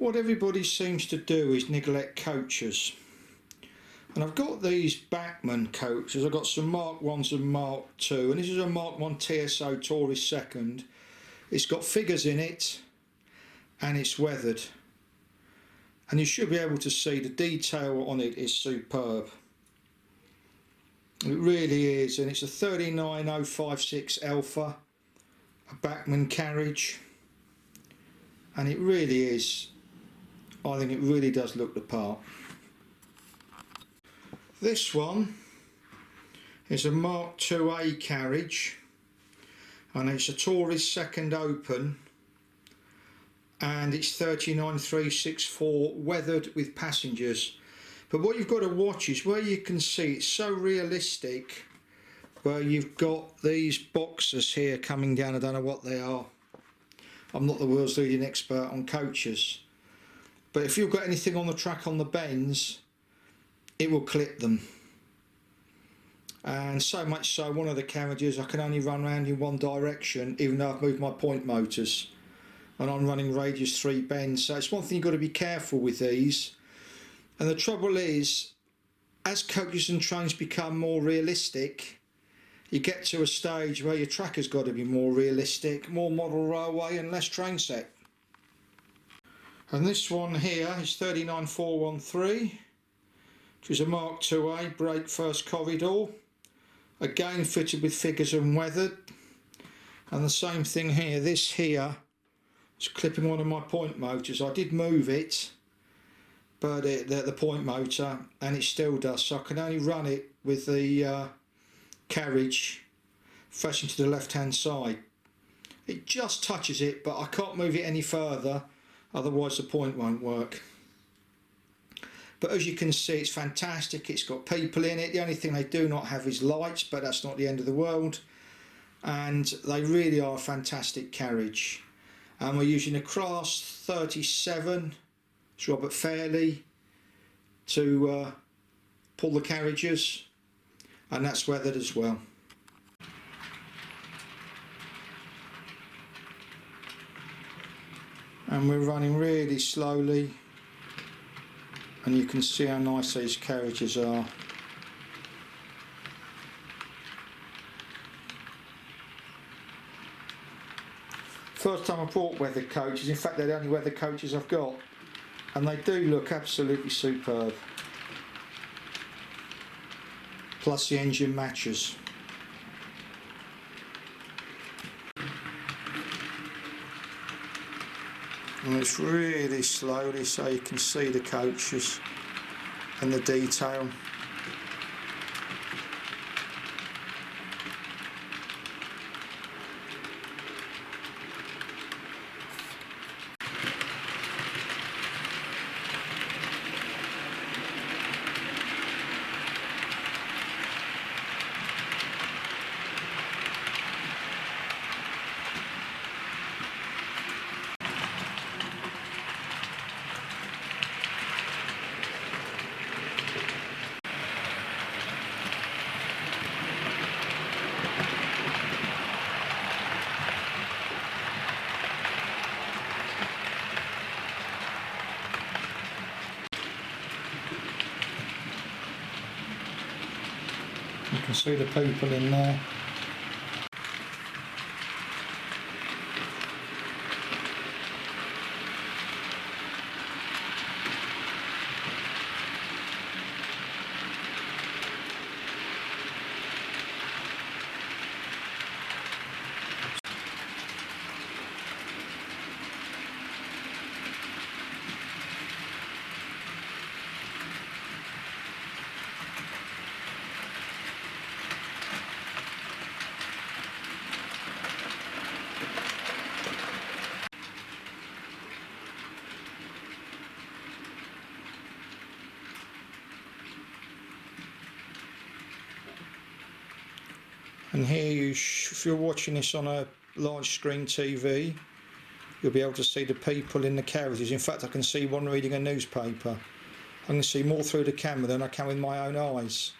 What everybody seems to do is neglect coaches. And I've got these Bachmann coaches. I've got some Mark 1s and Mark 2, and this is a Mark 1 TSO Tourist Second. It's got figures in it and it's weathered. And you should be able to see the detail on it is superb. It really is, and it's a 39056 Alpha, a Bachmann carriage, and it really is, I think it really does look the part. This one is a Mark 2A carriage, and it's a Tourist Second Open, and it's 39364 weathered with passengers. But what you've got to watch is where you can see it's so realistic, where you've got these boxes here coming down. I don't know what they are. I'm not the world's leading expert on coaches. But if you've got anything on the track on the bends, it will clip them. And so much so, one of the carriages I can only run around in one direction, even though I've moved my point motors. And I'm running radius 3 bends. So it's one thing you've got to be careful with these. And the trouble is, as coaches and trains become more realistic, you get to a stage where your track has got to be more realistic, more model railway and less train set. And this one here is 39413, which is a Mark 2A brake first corridor, again fitted with figures and weathered. And the same thing here, this here is clipping one of my point motors. I did move it, but the point motor, and it still does, so I can only run it with the carriage facing to the left hand side. It just touches it, but I can't move it any further, otherwise the point won't work. But as you can see, it's fantastic. It's got people in it. The only thing they do not have is lights, but that's not the end of the world, and they really are a fantastic carriage. And we're using a Class 37 Robert Fairley to pull the carriages, and that's weathered as well. And we're running really slowly, and you can see how nice these carriages are. First time I bought weathered coaches, in fact they're the only weathered coaches I've got. And they do look absolutely superb. Plus the engine matches. And it's really slowly so you can see the coaches and the detail. You can see the people in there. And here, if you're watching this on a large screen TV, you'll be able to see the people in the carriages. In fact, I can see one reading a newspaper. I can see more through the camera than I can with my own eyes.